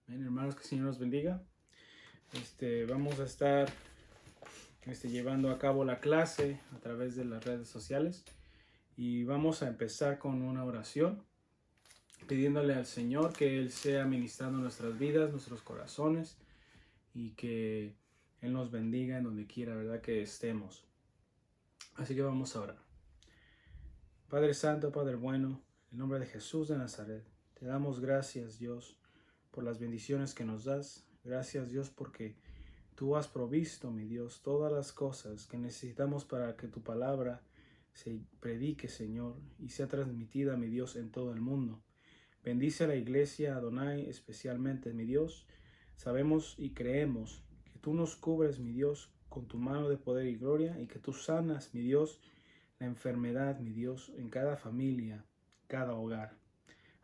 Bien, hermanos, que el Señor nos bendiga. Vamos a estar llevando a cabo la clase a través de las redes sociales y vamos a empezar con una oración pidiéndole al Señor que Él sea ministrando nuestras vidas, nuestros corazones y que Él nos bendiga en donde quiera, ¿verdad? Que estemos. Así que vamos a orar. Padre Santo, Padre bueno, en nombre de Jesús de Nazaret, te damos gracias, Dios, por las bendiciones que nos das. Gracias, Dios, porque tú has provisto, mi Dios, todas las cosas que necesitamos para que tu palabra se predique, Señor, y sea transmitida, mi Dios, en todo el mundo. Bendice a la iglesia, Adonai, especialmente, mi Dios. Sabemos y creemos que tú nos cubres, mi Dios, con tu mano de poder y gloria, y que tú sanas, mi Dios, la enfermedad, mi Dios, en cada familia, cada hogar.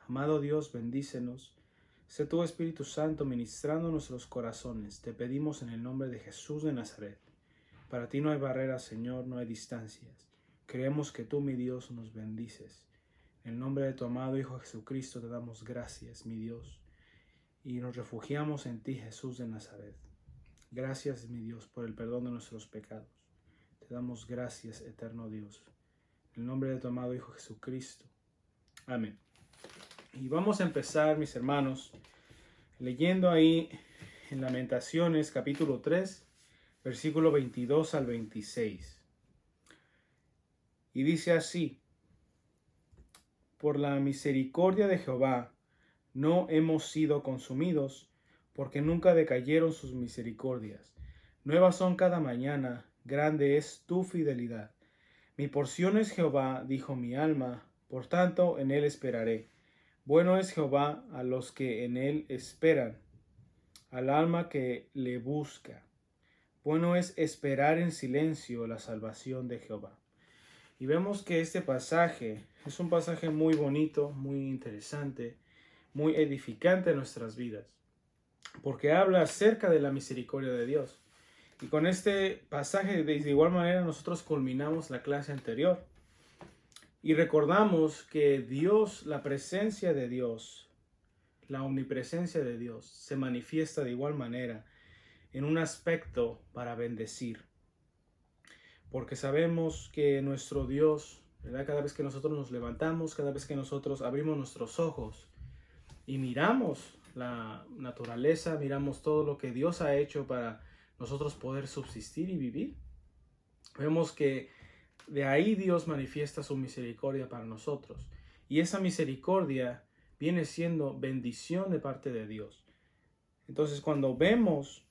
Amado Dios, bendícenos. Sé tu Espíritu Santo ministrando nuestros corazones. Te pedimos en el nombre de Jesús de Nazaret. Para ti no hay barreras, Señor, no hay distancias. Creemos que tú, mi Dios, nos bendices. En el nombre de tu amado Hijo Jesucristo te damos gracias, mi Dios, y nos refugiamos en ti, Jesús de Nazaret. Gracias, mi Dios, por el perdón de nuestros pecados. Te damos gracias, eterno Dios. En el nombre de tu amado Hijo Jesucristo. Amén. Y vamos a empezar, mis hermanos, leyendo ahí en Lamentaciones capítulo 3, versículo 22 al 26. Y dice así: por la misericordia de Jehová no hemos sido consumidos, porque nunca decayeron sus misericordias. Nuevas son cada mañana, grande es tu fidelidad. Mi porción es Jehová, dijo mi alma, por tanto en él esperaré. Bueno es Jehová a los que en él esperan, al alma que le busca. Bueno es esperar en silencio la salvación de Jehová. Y vemos que este pasaje es un pasaje muy bonito, muy interesante, muy edificante en nuestras vidas, porque habla acerca de la misericordia de Dios. Y con este pasaje, de igual manera, nosotros culminamos la clase anterior y recordamos que Dios, la presencia de Dios, la omnipresencia de Dios, se manifiesta de igual manera en un aspecto para bendecir. Porque sabemos que nuestro Dios, ¿verdad? Cada vez que nosotros nos levantamos, cada vez que nosotros abrimos nuestros ojos y miramos la naturaleza, miramos todo lo que Dios ha hecho para nosotros poder subsistir y vivir, vemos que de ahí Dios manifiesta su misericordia para nosotros. Y esa misericordia viene siendo bendición de parte de Dios. Entonces, cuando vemos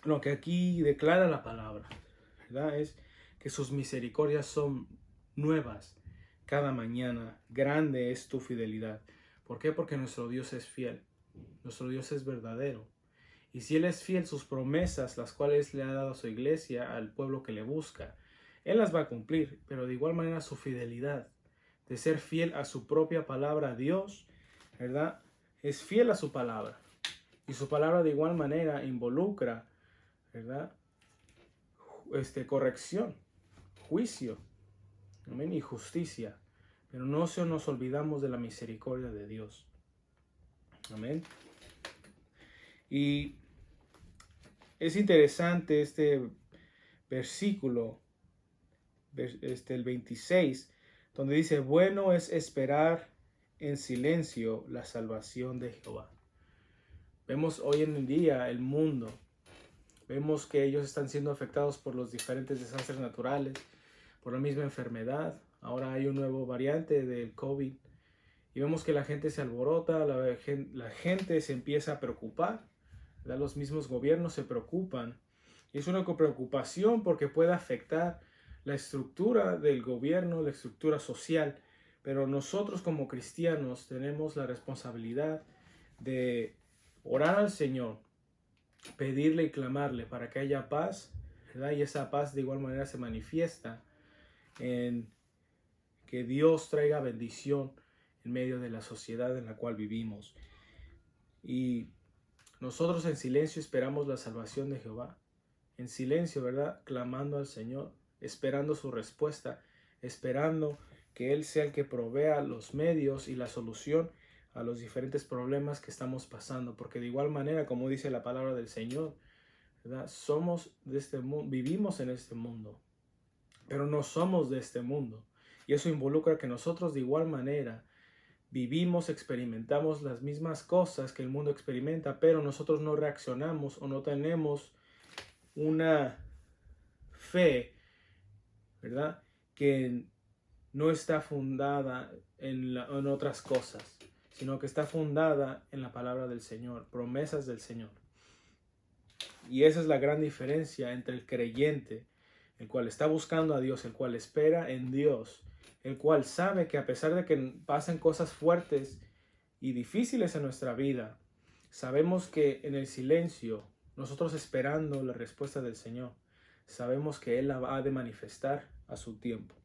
lo que aquí declara la palabra, ¿verdad? Es que sus misericordias son nuevas cada mañana. Grande es tu fidelidad. ¿Por qué? Porque nuestro Dios es fiel. Nuestro Dios es verdadero. Y si Él es fiel, sus promesas, las cuales le ha dado a su iglesia, al pueblo que le busca, Él las va a cumplir. Pero de igual manera su fidelidad, de ser fiel a su propia palabra, Dios, ¿verdad? Es fiel a su palabra. Y su palabra de igual manera involucra, ¿verdad? Corrección, juicio, amén, y justicia. Pero no se nos olvidamos de la misericordia de Dios. Amén. Y es interesante este versículo, el 26, donde dice: bueno es esperar en silencio la salvación de Jehová. Vemos hoy en día el mundo, vemos que ellos están siendo afectados por los diferentes desastres naturales, por la misma enfermedad. Ahora hay un nuevo variante del COVID y vemos que la gente se alborota, la gente se empieza a preocupar, ¿verdad? Los mismos gobiernos se preocupan. Y es una preocupación porque puede afectar la estructura del gobierno, la estructura social. Pero nosotros como cristianos tenemos la responsabilidad de orar al Señor, pedirle y clamarle para que haya paz, ¿verdad? Y esa paz de igual manera se manifiesta en que Dios traiga bendición en medio de la sociedad en la cual vivimos. Y nosotros en silencio esperamos la salvación de Jehová. En silencio, ¿verdad? Clamando al Señor, esperando su respuesta, esperando que Él sea el que provea los medios y la solución a los diferentes problemas que estamos pasando, porque de igual manera, como dice la palabra del Señor, ¿verdad? Somos de este mundo, vivimos en este mundo, pero no somos de este mundo. Y eso involucra que nosotros de igual manera vivimos, experimentamos las mismas cosas que el mundo experimenta, pero nosotros no reaccionamos o no tenemos una fe, ¿verdad? Que no está fundada en otras cosas, sino que está fundada en la palabra del Señor, promesas del Señor. Y esa es la gran diferencia entre el creyente, el cual está buscando a Dios, el cual espera en Dios, el cual sabe que a pesar de que pasen cosas fuertes y difíciles en nuestra vida, sabemos que en el silencio, nosotros esperando la respuesta del Señor, sabemos que Él la va a de manifestar a su tiempo.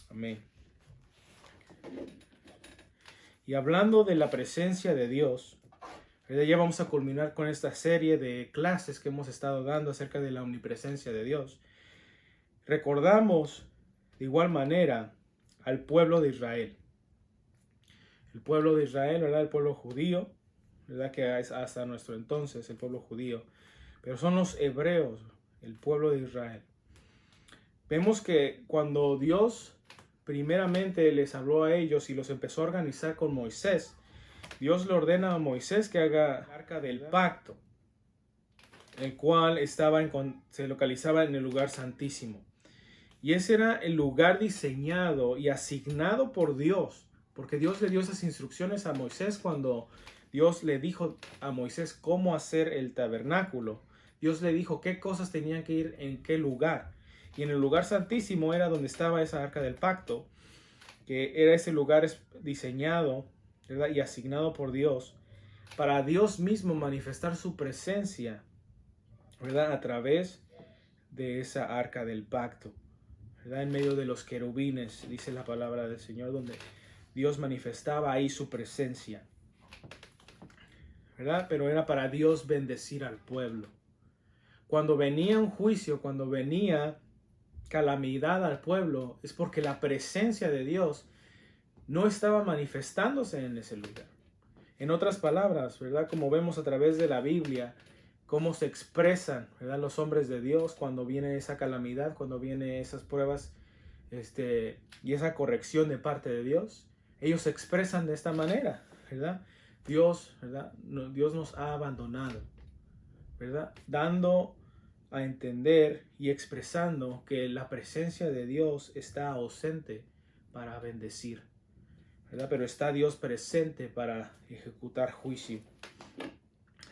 Amén. Y hablando de la presencia de Dios, ya vamos a culminar con esta serie de clases que hemos estado dando acerca de la omnipresencia de Dios. Recordamos de igual manera al pueblo de Israel. El pueblo de Israel, ¿verdad? El pueblo judío, ¿verdad? Que es hasta nuestro entonces el pueblo judío. Pero son los hebreos, el pueblo de Israel. Vemos que cuando Dios primeramente les habló a ellos y los empezó a organizar con Moisés, Dios le ordena a Moisés que haga el arca del pacto, el cual se localizaba en el lugar santísimo. Y ese era el lugar diseñado y asignado por Dios, porque Dios le dio esas instrucciones a Moisés cuando Dios le dijo a Moisés cómo hacer el tabernáculo. Dios le dijo qué cosas tenían que ir en qué lugar. Y en el lugar santísimo era donde estaba esa arca del pacto, que era ese lugar diseñado, ¿verdad? Y asignado por Dios para Dios mismo manifestar su presencia, ¿verdad? A través de esa arca del pacto, ¿verdad? En medio de los querubines, dice la palabra del Señor, donde Dios manifestaba ahí su presencia, ¿verdad? Pero era para Dios bendecir al pueblo. Cuando venía un juicio, cuando venía calamidad al pueblo, es porque la presencia de Dios no estaba manifestándose en ese lugar. En otras palabras, ¿verdad? Como vemos a través de la Biblia, cómo se expresan, ¿verdad? Los hombres de Dios cuando viene esa calamidad, cuando vienen esas pruebas y esa corrección de parte de Dios. Ellos se expresan de esta manera, ¿verdad? Dios, ¿verdad? Dios nos ha abandonado, ¿verdad? Dando a entender y expresando que la presencia de Dios está ausente para bendecir, ¿verdad? Pero está Dios presente para ejecutar juicio.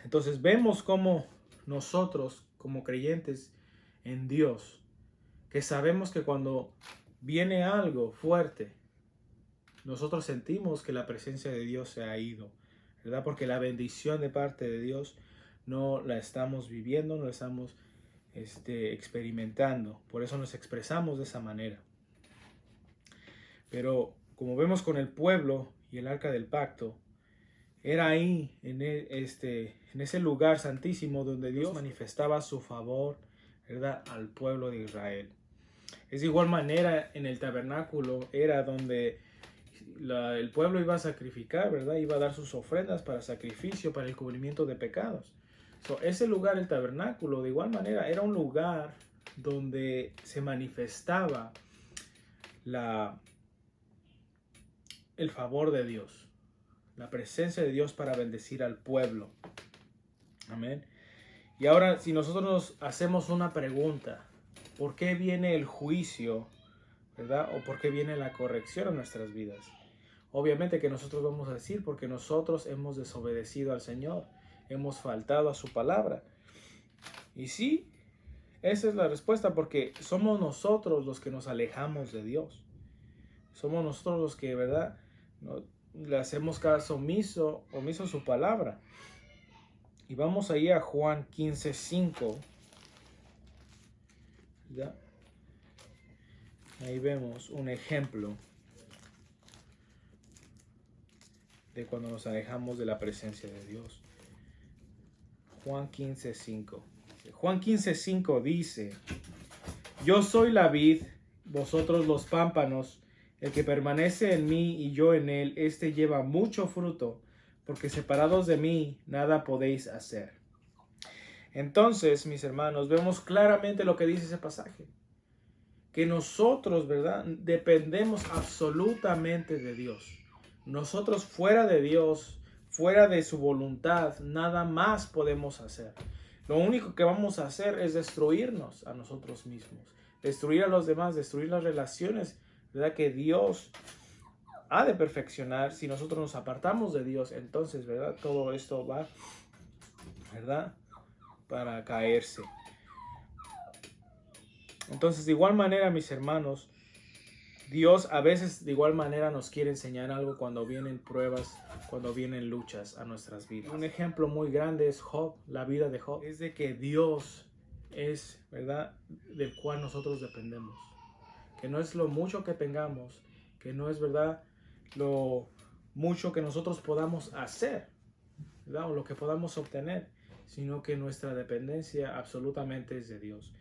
Entonces vemos cómo nosotros, como creyentes en Dios, que sabemos que cuando viene algo fuerte, nosotros sentimos que la presencia de Dios se ha ido, ¿verdad? Porque la bendición de parte de Dios no la estamos viviendo, no la estamos experimentando. Por eso nos expresamos de esa manera. Pero como vemos con el pueblo y el arca del pacto, era ahí, en ese lugar santísimo donde Dios manifestaba su favor, ¿verdad? Al pueblo de Israel. Es de igual manera en el tabernáculo, era donde el pueblo iba a sacrificar, ¿verdad? Iba a dar sus ofrendas para sacrificio, para el cubrimiento de pecados. Ese lugar, el tabernáculo, de igual manera, era un lugar donde se manifestaba el favor de Dios, la presencia de Dios para bendecir al pueblo. Amén. Y ahora, si nosotros nos hacemos una pregunta, ¿por qué viene el juicio, verdad? ¿O por qué viene la corrección en nuestras vidas? Obviamente que nosotros vamos a decir porque nosotros hemos desobedecido al Señor, hemos faltado a su palabra. Y sí, esa es la respuesta, porque somos nosotros los que nos alejamos de Dios. Somos nosotros los que, ¿verdad?, no le hacemos caso omiso a su palabra. Y vamos ahí a Juan 15:5. ¿Ya? Ahí vemos un ejemplo de cuando nos alejamos de la presencia de Dios. Juan 15:5. Juan 15:5 dice: Yo soy la vid, vosotros los pámpanos. El que permanece en mí y yo en él, éste lleva mucho fruto, porque separados de mí nada podéis hacer. Entonces, mis hermanos, vemos claramente lo que dice ese pasaje. Que nosotros, ¿verdad? Dependemos absolutamente de Dios. Nosotros fuera de Dios, fuera de su voluntad, nada más podemos hacer. Lo único que vamos a hacer es destruirnos a nosotros mismos, destruir a los demás, destruir las relaciones, ¿verdad? Que Dios ha de perfeccionar. Si nosotros nos apartamos de Dios, entonces, ¿verdad? Todo esto va, ¿verdad? Para caerse. Entonces, de igual manera, mis hermanos, Dios a veces de igual manera nos quiere enseñar algo cuando vienen pruebas, cuando vienen luchas a nuestras vidas. Un ejemplo muy grande es Job, la vida de Job. Es de que Dios es, ¿verdad?, del cual nosotros dependemos. Que no es lo mucho que tengamos, que no es, ¿verdad?, lo mucho que nosotros podamos hacer, ¿verdad?, o lo que podamos obtener, sino que nuestra dependencia absolutamente es de Dios.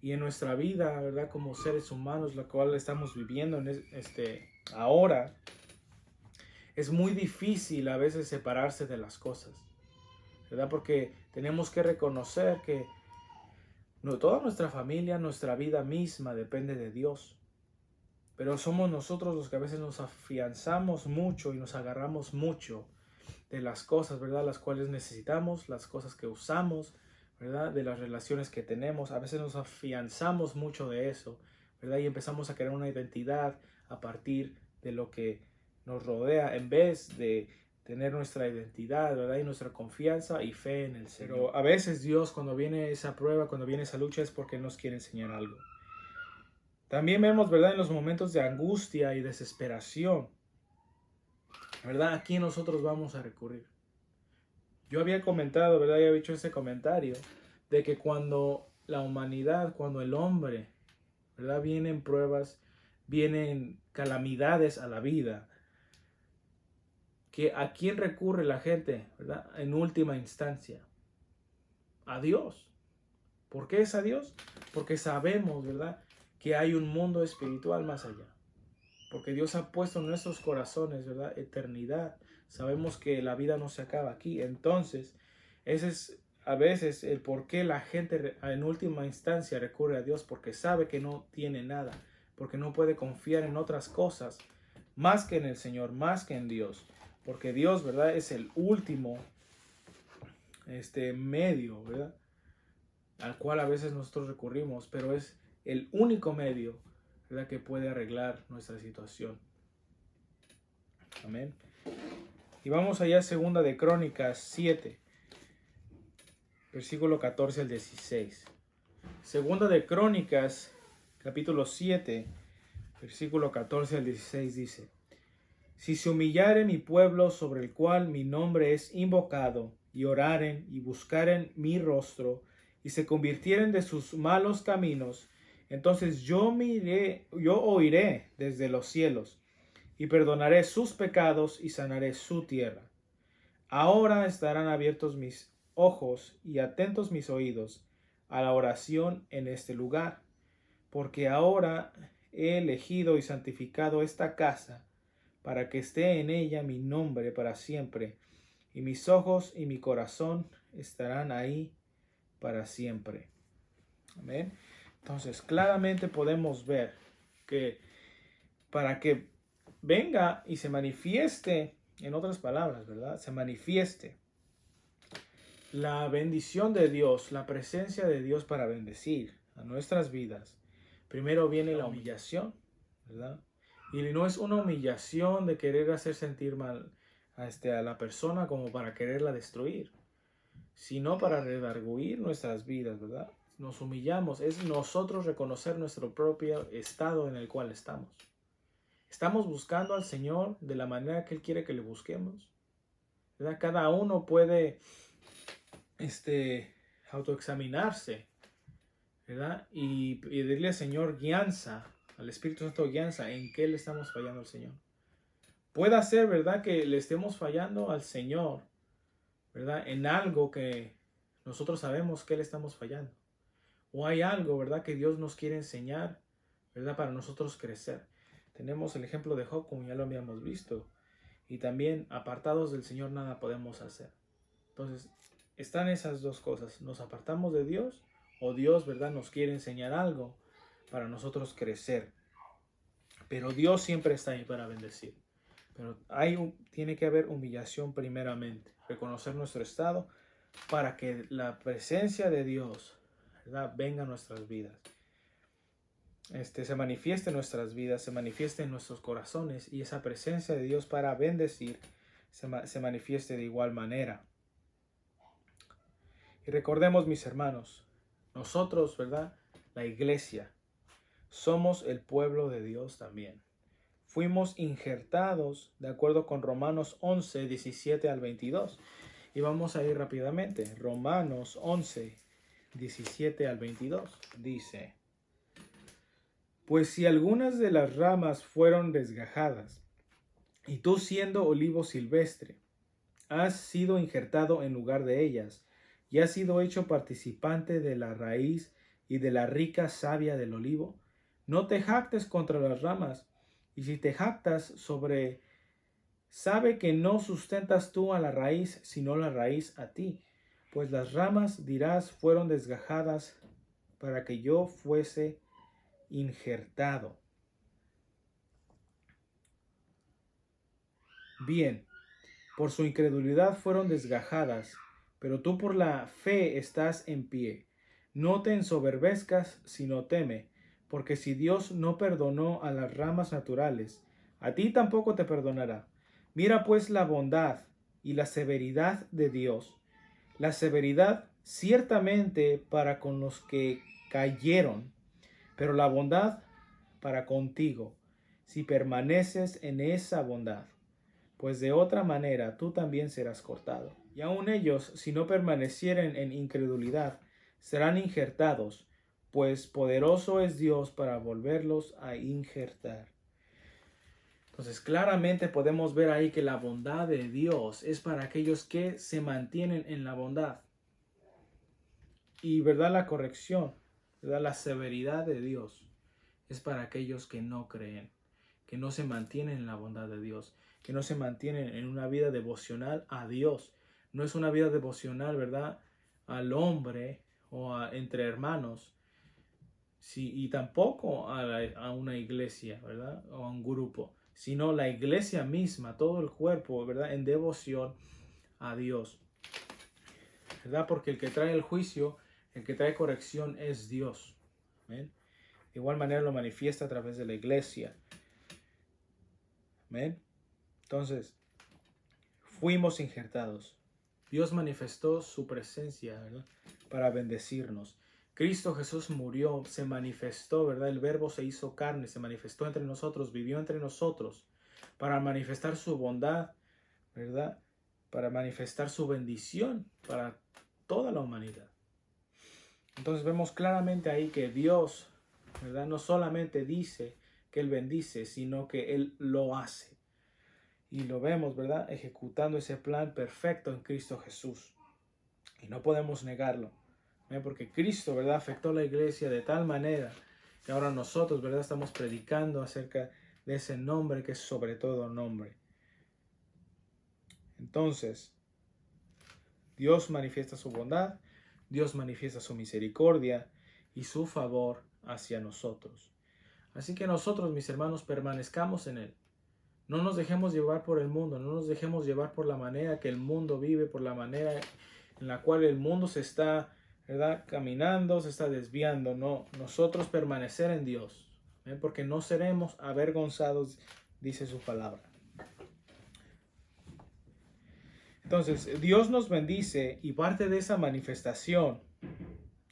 Y en nuestra vida, ¿verdad?, como seres humanos, la cual estamos viviendo en ahora, es muy difícil a veces separarse de las cosas, ¿verdad? Porque tenemos que reconocer que toda nuestra familia, nuestra vida misma depende de Dios. Pero somos nosotros los que a veces nos afianzamos mucho y nos agarramos mucho de las cosas, ¿verdad?, las cuales necesitamos, las cosas que usamos, ¿verdad?, de las relaciones que tenemos. A veces nos afianzamos mucho de eso, ¿verdad?, y empezamos a crear una identidad a partir de lo que nos rodea, en vez de tener nuestra identidad, ¿verdad?, y nuestra confianza y fe en el Señor. Pero a veces Dios, cuando viene esa prueba, cuando viene esa lucha, es porque nos quiere enseñar algo. También vemos, ¿verdad?, en los momentos de angustia y desesperación, ¿verdad?, ¿a quién nosotros vamos a recurrir? Yo había comentado, ¿verdad?, había hecho ese comentario de que cuando la humanidad, cuando el hombre, ¿verdad?, vienen pruebas, vienen calamidades a la vida, que ¿a quién recurre la gente, ¿verdad?, en última instancia? A Dios. ¿Por qué es a Dios? Porque sabemos, ¿verdad?, que hay un mundo espiritual más allá. Porque Dios ha puesto en nuestros corazones, ¿verdad?, eternidad. Sabemos que la vida no se acaba aquí. Entonces, ese es a veces el por qué la gente en última instancia recurre a Dios, porque sabe que no tiene nada, porque no puede confiar en otras cosas más que en el Señor, más que en Dios. Porque Dios, ¿verdad?, es el último medio, ¿verdad?, al cual a veces nosotros recurrimos, pero es el único medio, ¿verdad?, que puede arreglar nuestra situación. Amén. Y vamos allá a Segunda de Crónicas 7, versículo 14 al 16. Segunda de Crónicas, capítulo 7, versículo 14 al 16 dice: Si se humillare mi pueblo sobre el cual mi nombre es invocado, y oraren y buscaren mi rostro, y se convirtieren de sus malos caminos, entonces yo oiré desde los cielos, y perdonaré sus pecados y sanaré su tierra. Ahora estarán abiertos mis ojos y atentos mis oídos a la oración en este lugar, porque ahora he elegido y santificado esta casa, para que esté en ella mi nombre para siempre, y mis ojos y mi corazón estarán ahí para siempre. Amén. Entonces, claramente podemos ver que para que venga y se manifieste, en otras palabras, ¿verdad?, se manifieste la bendición de Dios, la presencia de Dios para bendecir a nuestras vidas, primero viene la humillación, ¿verdad? Y no es una humillación de querer hacer sentir mal a la persona como para quererla destruir, sino para redarguir nuestras vidas, ¿verdad? Nos humillamos, es nosotros reconocer nuestro propio estado en el cual estamos. ¿Estamos buscando al Señor de la manera que Él quiere que le busquemos? ¿Verdad? Cada uno puede autoexaminarse, ¿verdad? Y pedirle al Señor guianza, al Espíritu Santo guianza, en qué le estamos fallando al Señor. Puede ser, ¿verdad?, que le estemos fallando al Señor, ¿verdad?, en algo que nosotros sabemos que le estamos fallando. O hay algo, ¿verdad?, que Dios nos quiere enseñar, ¿verdad?, para nosotros crecer. Tenemos el ejemplo de Job, como ya lo habíamos visto. Y también apartados del Señor nada podemos hacer. Entonces, están esas dos cosas. Nos apartamos de Dios o Dios, ¿verdad?, nos quiere enseñar algo para nosotros crecer. Pero Dios siempre está ahí para bendecir. Pero tiene que haber humillación primeramente. Reconocer nuestro estado para que la presencia de Dios, ¿verdad?, venga a nuestras vidas. Se manifieste en nuestras vidas, se manifieste en nuestros corazones, y esa presencia de Dios para bendecir se manifieste de igual manera. Y recordemos, mis hermanos, nosotros, ¿verdad?, la iglesia, somos el pueblo de Dios también. Fuimos injertados de acuerdo con Romanos 11, 17 al 22. Y vamos a ir rápidamente. Romanos 11, 17 al 22 dice: Pues si algunas de las ramas fueron desgajadas, y tú siendo olivo silvestre, has sido injertado en lugar de ellas, y has sido hecho participante de la raíz y de la rica savia del olivo, no te jactes contra las ramas, y si te jactas sabe que no sustentas tú a la raíz, sino la raíz a ti, pues las ramas, dirás, fueron desgajadas para que yo fuese injertado. Bien, por su incredulidad fueron desgajadas, pero tú por la fe estás en pie. No te ensoberbezcas, sino teme, porque si Dios no perdonó a las ramas naturales, a ti tampoco te perdonará. Mira pues la bondad y la severidad de Dios. La severidad ciertamente para con los que cayeron, pero la bondad para contigo, si permaneces en esa bondad, pues de otra manera tú también serás cortado. Y aun ellos, si no permanecieren en incredulidad, serán injertados, pues poderoso es Dios para volverlos a injertar. Entonces, claramente podemos ver ahí que la bondad de Dios es para aquellos que se mantienen en la bondad. Y, ¿verdad?, la corrección, ¿verdad?, la severidad de Dios es para aquellos que no creen, que no se mantienen en la bondad de Dios, que no se mantienen en una vida devocional a Dios. No es una vida devocional, ¿verdad?, al hombre o entre hermanos, sí, y tampoco a una iglesia, ¿verdad?, o a un grupo, sino la iglesia misma, todo el cuerpo, ¿verdad?, en devoción a Dios, ¿verdad? Porque el que trae el juicio, el que trae corrección es Dios. ¿Amén? De igual manera lo manifiesta a través de la iglesia. ¿Amén? Entonces, fuimos injertados. Dios manifestó su presencia, ¿verdad?, para bendecirnos. Cristo Jesús murió, se manifestó, ¿verdad? El Verbo se hizo carne, se manifestó entre nosotros, vivió entre nosotros, para manifestar su bondad, ¿verdad?, para manifestar su bendición para toda la humanidad. Entonces vemos claramente ahí que Dios, ¿verdad?, no solamente dice que Él bendice, sino que Él lo hace. Y lo vemos, ¿verdad?, ejecutando ese plan perfecto en Cristo Jesús. Y no podemos negarlo, porque Cristo, ¿verdad?, afectó a la iglesia de tal manera que ahora nosotros, ¿verdad?, estamos predicando acerca de ese nombre que es sobre todo nombre. Entonces, Dios manifiesta su bondad, Dios manifiesta su misericordia y su favor hacia nosotros. Así que nosotros, mis hermanos, permanezcamos en Él. No nos dejemos llevar por el mundo, no nos dejemos llevar por la manera que el mundo vive, por la manera en la cual el mundo se está, ¿verdad?, caminando, se está desviando. No, nosotros permanecer en Dios, porque no seremos avergonzados, dice su palabra. Entonces, Dios nos bendice y parte de esa manifestación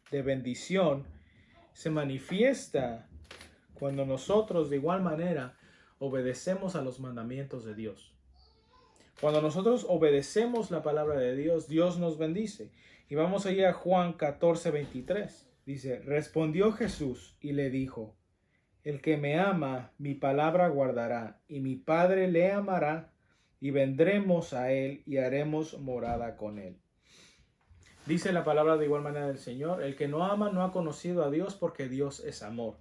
de bendición se manifiesta cuando nosotros de igual manera obedecemos a los mandamientos de Dios. Cuando nosotros obedecemos la palabra de Dios, Dios nos bendice. Y vamos a ir a Juan 14, 23. Dice: respondió Jesús y le dijo: el que me ama, mi palabra guardará, y mi Padre le amará, y vendremos a él y haremos morada con él. Dice la palabra de igual manera del Señor: el que no ama no ha conocido a Dios, porque Dios es amor.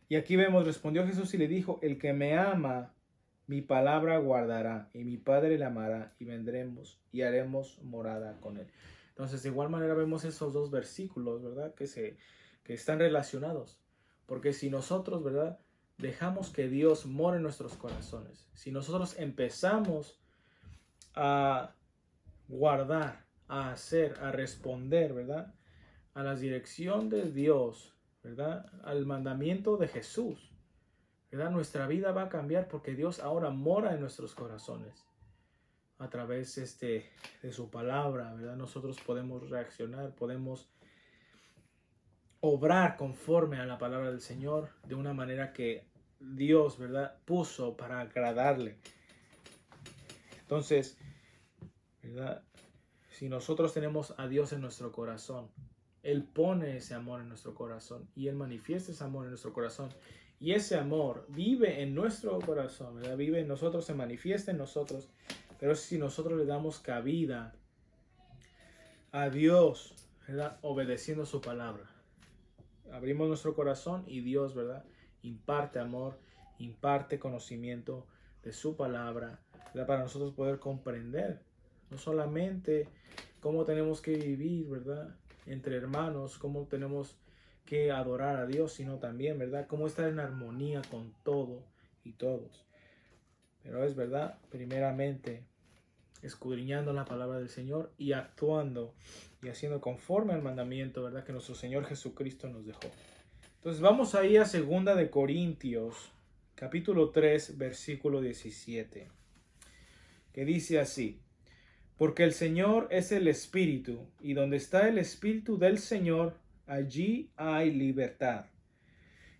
Y aquí vemos, respondió Jesús y le dijo, el que me ama, mi palabra guardará, y mi Padre le amará, y vendremos y haremos morada con él. Entonces, de igual manera vemos esos dos versículos, ¿verdad? Que están relacionados. Porque si nosotros, ¿verdad? Dejamos que Dios more en nuestros corazones. Si nosotros empezamos a guardar, a hacer, a responder, ¿verdad? A la dirección de Dios, ¿verdad? Al mandamiento de Jesús, ¿verdad? Nuestra vida va a cambiar porque Dios ahora mora en nuestros corazones. A través de su palabra, ¿verdad? Nosotros podemos reaccionar, podemos obrar conforme a la palabra del Señor de una manera que Dios, ¿verdad? Puso para agradarle. Entonces, ¿verdad? Si nosotros tenemos a Dios en nuestro corazón, Él pone ese amor en nuestro corazón y Él manifiesta ese amor en nuestro corazón. Y ese amor vive en nuestro corazón, ¿verdad? Vive en nosotros, se manifiesta en nosotros. Pero si nosotros le damos cabida a Dios, ¿verdad? Obedeciendo su palabra. Abrimos nuestro corazón y Dios, ¿verdad? Imparte amor, imparte conocimiento de su palabra, ¿verdad? Para nosotros poder comprender no solamente cómo tenemos que vivir, ¿verdad? Entre hermanos, cómo tenemos que adorar a Dios, sino también, ¿verdad? Cómo estar en armonía con todo y todos. Pero es verdad, primeramente, escudriñando la palabra del Señor y actuando y haciendo conforme al mandamiento, ¿verdad? Que nuestro Señor Jesucristo nos dejó. Entonces vamos ahí a 2 de Corintios, capítulo 3, versículo 17, que dice así: porque el Señor es el Espíritu, y donde está el Espíritu del Señor, allí hay libertad.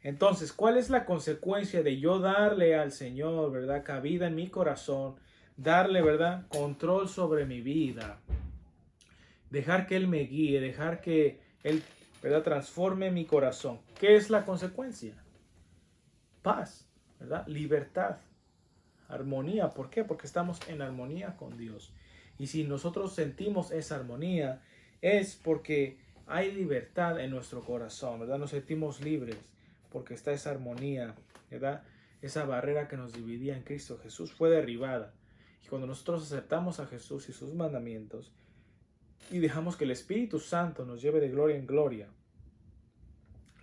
Entonces, ¿cuál es la consecuencia de yo darle al Señor, ¿verdad? Cabida en mi corazón, darle, ¿verdad? Control sobre mi vida, dejar que Él me guíe, dejar que Él, ¿verdad? Transforme mi corazón. ¿Qué es la consecuencia? Paz, ¿verdad? Libertad, armonía. ¿Por qué? Porque estamos en armonía con Dios. Y si nosotros sentimos esa armonía, es porque hay libertad en nuestro corazón, ¿verdad? Nos sentimos libres porque está esa armonía, ¿verdad? Esa barrera que nos dividía en Cristo Jesús fue derribada. Y cuando nosotros aceptamos a Jesús y sus mandamientos y dejamos que el Espíritu Santo nos lleve de gloria en gloria,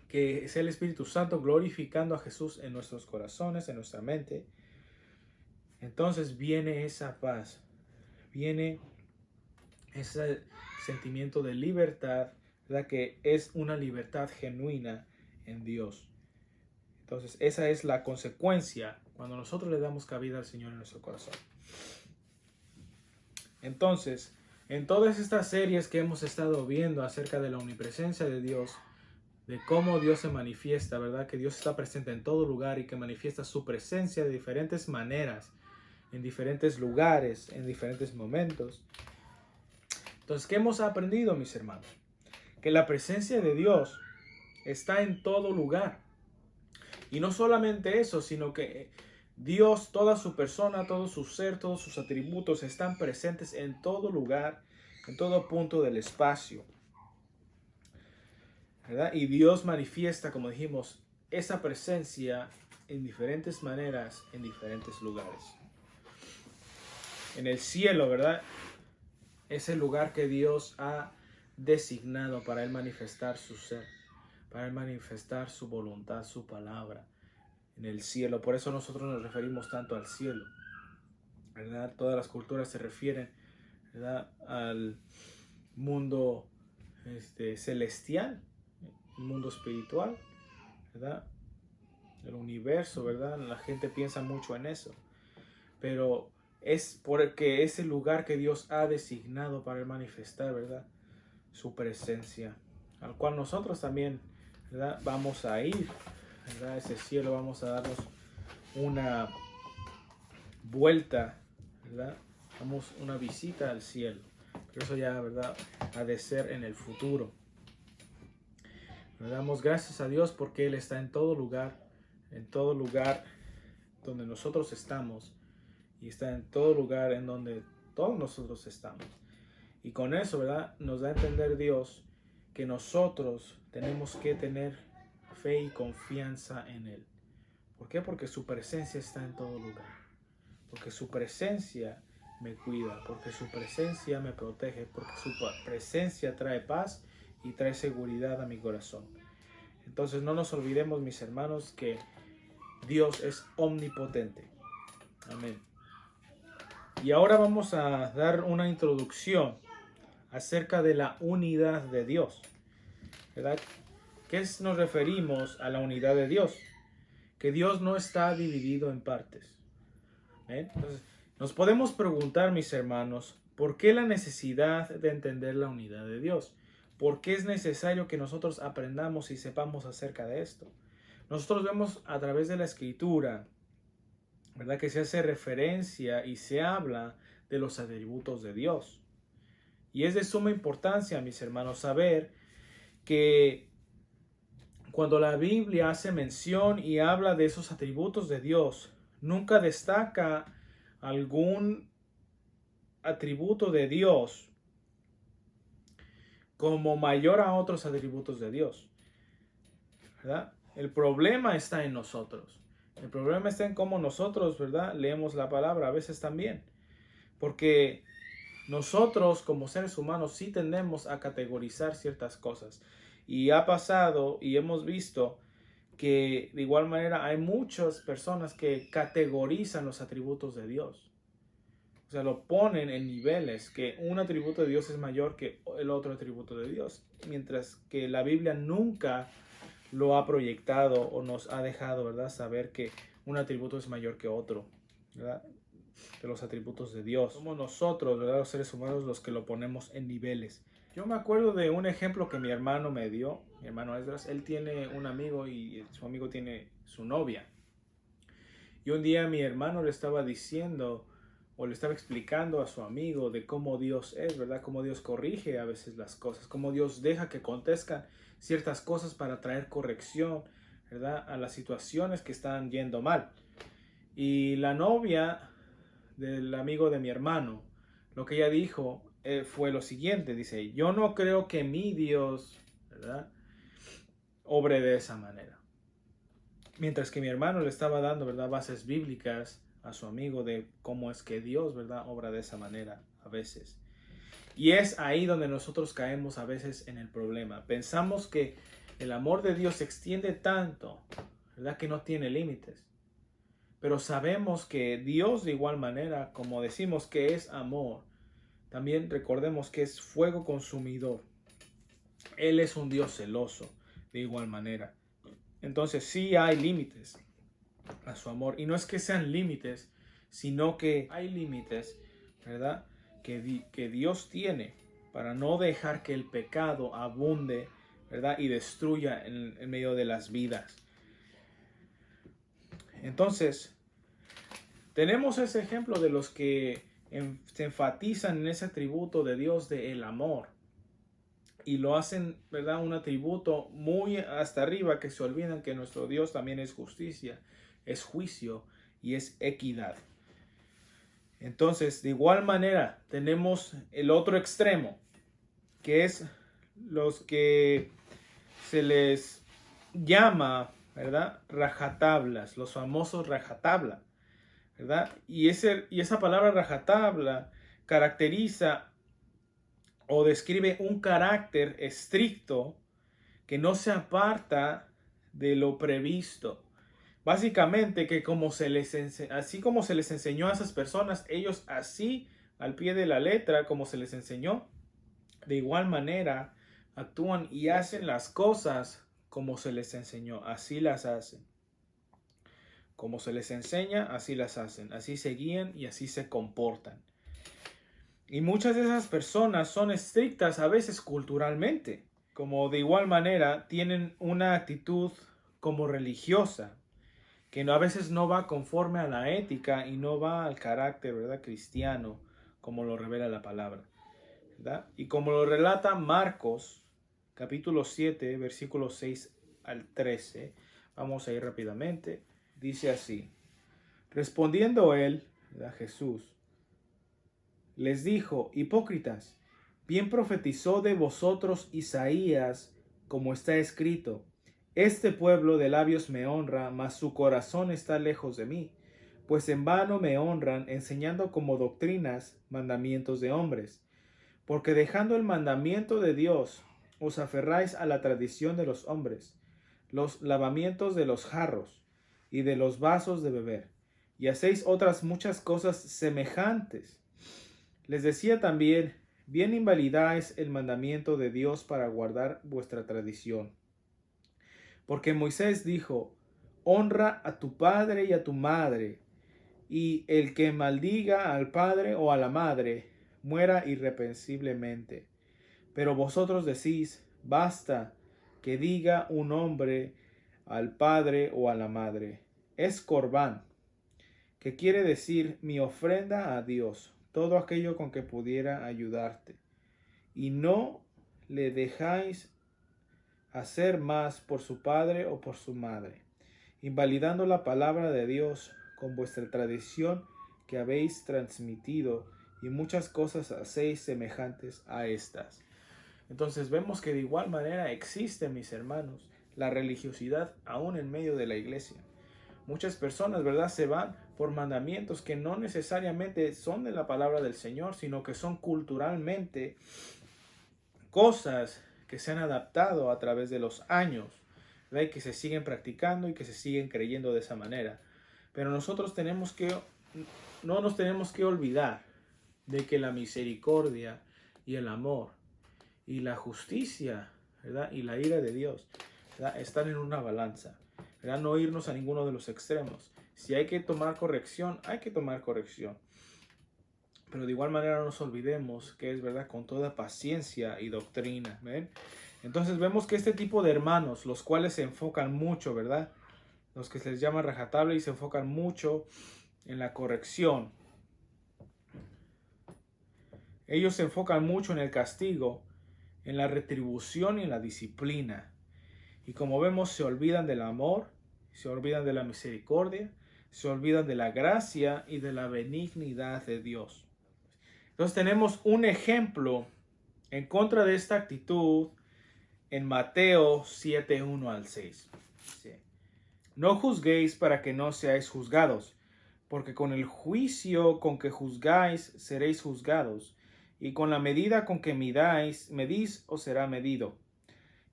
que sea el Espíritu Santo glorificando a Jesús en nuestros corazones, en nuestra mente, entonces viene esa paz, viene ese sentimiento de libertad, ¿verdad? Que es una libertad genuina en Dios. Entonces esa es la consecuencia cuando nosotros le damos cabida al Señor en nuestro corazón. Entonces, en todas estas series que hemos estado viendo acerca de la omnipresencia de Dios, de cómo Dios se manifiesta, ¿verdad? Que Dios está presente en todo lugar y que manifiesta su presencia de diferentes maneras, en diferentes lugares, en diferentes momentos. Entonces, ¿qué hemos aprendido, mis hermanos? Que la presencia de Dios está en todo lugar. Y no solamente eso, sino que Dios, toda su persona, todo su ser, todos sus atributos están presentes en todo lugar, en todo punto del espacio, ¿verdad? Y Dios manifiesta, como dijimos, esa presencia en diferentes maneras, en diferentes lugares. En el cielo, ¿verdad? Es el lugar que Dios ha designado para Él manifestar su ser, para Él manifestar su voluntad, su palabra en el cielo. Por eso nosotros nos referimos tanto al cielo, ¿verdad? Todas las culturas se refieren, ¿verdad? Al mundo celestial, el mundo espiritual, ¿verdad? El universo, ¿verdad? La gente piensa mucho en eso, pero es porque es el lugar que Dios ha designado para manifestar, ¿verdad? Su presencia, al cual nosotros también, ¿verdad? Vamos a ir, ¿verdad? Ese cielo, vamos a darnos una vuelta, ¿verdad? Damos una visita al cielo, pero eso ya, ¿verdad? Ha de ser en el futuro. Le damos gracias a Dios porque Él está en todo lugar donde nosotros estamos, y está en todo lugar en donde todos nosotros estamos. Y con eso, ¿verdad? Nos da a entender Dios que nosotros tenemos que tener fe y confianza en Él. ¿Por qué? Porque su presencia está en todo lugar. Porque su presencia me cuida, porque su presencia me protege, porque su presencia trae paz y trae seguridad a mi corazón. Entonces no nos olvidemos, mis hermanos, que Dios es omnipotente. Amén. Y ahora vamos a dar una introducción acerca de la unidad de Dios, ¿verdad? ¿Qué nos referimos a la unidad de Dios? Que Dios no está dividido en partes. Entonces, nos podemos preguntar, mis hermanos, ¿por qué la necesidad de entender la unidad de Dios? ¿Por qué es necesario que nosotros aprendamos y sepamos acerca de esto? Nosotros vemos a través de la Escritura, ¿verdad?, que se hace referencia y se habla de los atributos de Dios. Y es de suma importancia, mis hermanos, saber que cuando la Biblia hace mención y habla de esos atributos de Dios, nunca destaca algún atributo de Dios como mayor a otros atributos de Dios, ¿verdad? El problema está en nosotros. El problema está en cómo nosotros, ¿verdad?, leemos la palabra a veces también. Porque nosotros como seres humanos sí tendemos a categorizar ciertas cosas. Y ha pasado y hemos visto que de igual manera hay muchas personas que categorizan los atributos de Dios. O sea, lo ponen en niveles, que un atributo de Dios es mayor que el otro atributo de Dios. Mientras que la Biblia nunca lo ha proyectado o nos ha dejado, ¿verdad?, saber que un atributo es mayor que otro, ¿verdad?, de los atributos de Dios. Somos nosotros, ¿verdad?, los seres humanos, los que lo ponemos en niveles. Yo me acuerdo de un ejemplo que mi hermano me dio, mi hermano Esdras. Él tiene un amigo y su amigo tiene su novia. Y un día mi hermano le estaba diciendo o le estaba explicando a su amigo de cómo Dios es, ¿verdad?, cómo Dios corrige a veces las cosas, cómo Dios deja que acontezcan ciertas cosas para traer corrección, ¿verdad?, a las situaciones que están yendo mal. Y la novia del amigo de mi hermano, lo que ella dijo fue lo siguiente. Dice: yo no creo que mi Dios, ¿verdad?, obre de esa manera. Mientras que mi hermano le estaba dando, ¿verdad?, bases bíblicas a su amigo de cómo es que Dios, ¿verdad?, obra de esa manera a veces. Y es ahí donde nosotros caemos a veces en el problema. Pensamos que el amor de Dios se extiende tanto, ¿verdad?, que no tiene límites. Pero sabemos que Dios, de igual manera, como decimos que es amor, también recordemos que es fuego consumidor. Él es un Dios celoso, de igual manera. Entonces sí hay límites a su amor. Y no es que sean límites, sino que hay límites, ¿verdad?, que Dios tiene para no dejar que el pecado abunde, ¿verdad?, y destruya en medio de las vidas. Entonces, tenemos ese ejemplo de los que se enfatizan en ese atributo de Dios de el amor. Y lo hacen, ¿verdad?, un atributo muy hasta arriba, que se olvidan que nuestro Dios también es justicia, es juicio y es equidad. Entonces, de igual manera, tenemos el otro extremo, que es los que se les llama, ¿verdad?, rajatablas, los famosos rajatabla, ¿verdad? Y esa palabra rajatabla caracteriza o describe un carácter estricto que no se aparta de lo previsto. Básicamente que así como se les enseñó a esas personas, ellos así al pie de la letra, como se les enseñó, de igual manera actúan y hacen las cosas como se les enseñó, así las hacen. Como se les enseña, así las hacen, así se guían y así se comportan. Y muchas de esas personas son estrictas a veces culturalmente, como de igual manera tienen una actitud como religiosa, que a veces no va conforme a la ética y no va al carácter, ¿verdad?, cristiano, como lo revela la palabra, ¿verdad? Y como lo relata Marcos, capítulo 7, versículos 6 al 13, vamos a ir rápidamente. Dice así: respondiendo él, ¿verdad?, Jesús, les dijo: hipócritas, bien profetizó de vosotros Isaías, como está escrito: Este pueblo de labios me honra, mas su corazón está lejos de mí, pues en vano me honran, enseñando como doctrinas mandamientos de hombres. Porque dejando el mandamiento de Dios, os aferráis a la tradición de los hombres, los lavamientos de los jarros y de los vasos de beber, y hacéis otras muchas cosas semejantes. Les decía también, bien invalidáis el mandamiento de Dios para guardar vuestra tradición. Porque Moisés dijo, honra a tu padre y a tu madre, y el que maldiga al padre o a la madre, muera irreprensiblemente. Pero vosotros decís, basta que diga un hombre al padre o a la madre. Es corbán, que quiere decir mi ofrenda a Dios, todo aquello con que pudiera ayudarte. Y no le dejáis hacer más por su padre o por su madre, invalidando la palabra de Dios con vuestra tradición que habéis transmitido, y muchas cosas hacéis semejantes a estas. Entonces vemos que de igual manera existe, mis hermanos, la religiosidad aún en medio de la iglesia. Muchas personas, ¿verdad?, se van por mandamientos que no necesariamente son de la palabra del Señor, sino que son culturalmente cosas que se han adaptado a través de los años, ¿verdad?, y que se siguen practicando y que se siguen creyendo de esa manera. Pero nosotros no nos tenemos que olvidar de que la misericordia y el amor y la justicia, ¿verdad?, y la ira de Dios, ¿verdad?, están en una balanza, ¿verdad? No irnos a ninguno de los extremos. Si hay que tomar corrección, hay que tomar corrección. Pero de igual manera no nos olvidemos que es, ¿verdad?, con toda paciencia y doctrina. ¿Ven? Entonces vemos que este tipo de hermanos, los cuales se enfocan mucho, ¿verdad?, los que se les llama rajatable y se enfocan mucho en la corrección. Ellos se enfocan mucho en el castigo, en la retribución y en la disciplina. Y como vemos, se olvidan del amor, se olvidan de la misericordia, se olvidan de la gracia y de la benignidad de Dios. Entonces tenemos un ejemplo en contra de esta actitud en Mateo 7, 1 al 6. Dice, no juzguéis para que no seáis juzgados, porque con el juicio con que juzgáis seréis juzgados, y con la medida con que medís os será medido.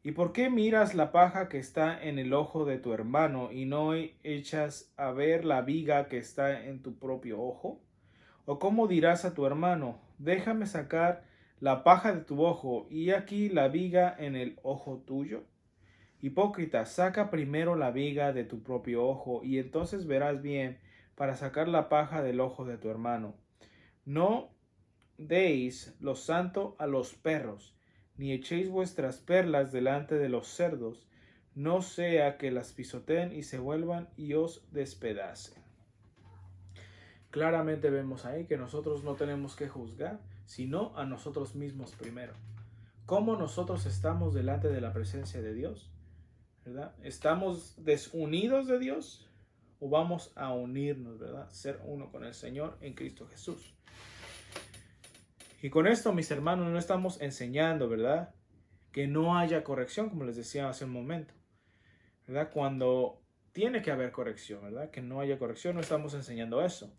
¿Y por qué miras la paja que está en el ojo de tu hermano y no echas a ver la viga que está en tu propio ojo? ¿O cómo dirás a tu hermano, déjame sacar la paja de tu ojo y aquí la viga en el ojo tuyo? Hipócrita, saca primero la viga de tu propio ojo y entonces verás bien para sacar la paja del ojo de tu hermano. No deis lo santo a los perros, ni echéis vuestras perlas delante de los cerdos, no sea que las pisoteen y se vuelvan y os despedacen. Claramente vemos ahí que nosotros no tenemos que juzgar, sino a nosotros mismos primero. ¿Cómo nosotros estamos delante de la presencia de Dios? ¿Verdad? ¿Estamos desunidos de Dios o vamos a unirnos, ¿verdad? Ser uno con el Señor en Cristo Jesús. Y con esto, mis hermanos, no estamos enseñando, ¿verdad?, que no haya corrección, como les decía hace un momento, ¿verdad? Cuando tiene que haber corrección, ¿verdad? Que no haya corrección, no estamos enseñando eso,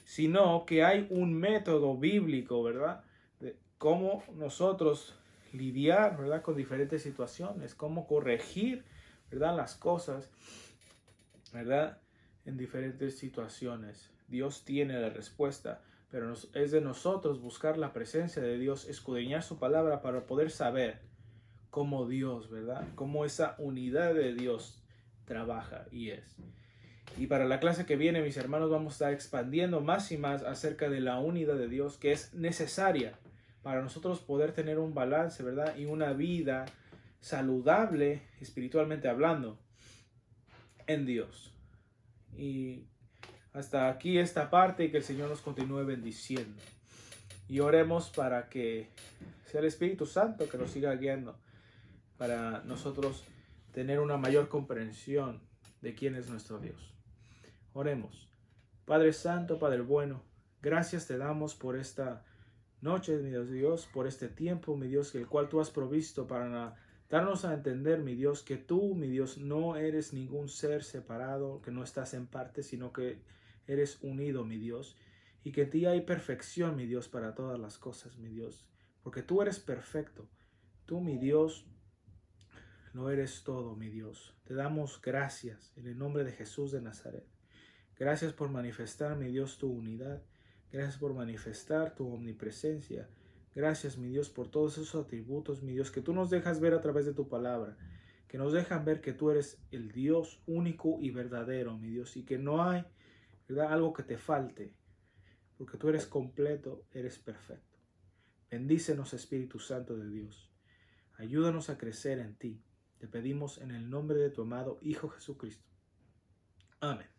sino que hay un método bíblico, ¿verdad?, de cómo nosotros lidiar, ¿verdad?, con diferentes situaciones, cómo corregir, ¿verdad?, las cosas, ¿verdad?, en diferentes situaciones. Dios tiene la respuesta, pero es de nosotros buscar la presencia de Dios, escudriñar su palabra para poder saber cómo Dios, ¿verdad?, cómo esa unidad de Dios trabaja y es. Y para la clase que viene, mis hermanos, vamos a estar expandiendo más y más acerca de la unidad de Dios, que es necesaria para nosotros poder tener un balance, ¿verdad?, y una vida saludable, espiritualmente hablando, en Dios. Y hasta aquí esta parte, y que el Señor nos continúe bendiciendo. Y oremos para que sea el Espíritu Santo que nos siga guiando, para nosotros tener una mayor comprensión de quién es nuestro Dios. Oremos. Padre Santo, Padre bueno, gracias te damos por esta noche, mi Dios, por este tiempo, mi Dios, el cual tú has provisto para Danos a entender, mi Dios, que tú, mi Dios, no eres ningún ser separado, que no estás en parte, sino que eres unido, mi Dios, y que en ti hay perfección, mi Dios, para todas las cosas, mi Dios, porque tú eres perfecto. Tú, mi Dios, lo eres todo, mi Dios. Te damos gracias en el nombre de Jesús de Nazaret. Gracias por manifestar, mi Dios, tu unidad. Gracias por manifestar tu omnipresencia. Gracias, mi Dios, por todos esos atributos, mi Dios, que tú nos dejas ver a través de tu palabra, que nos dejan ver que tú eres el Dios único y verdadero, mi Dios, y que no hay, ¿verdad?, algo que te falte, porque tú eres completo, eres perfecto. Bendícenos, Espíritu Santo de Dios. Ayúdanos a crecer en ti. Te pedimos en el nombre de tu amado Hijo Jesucristo. Amén.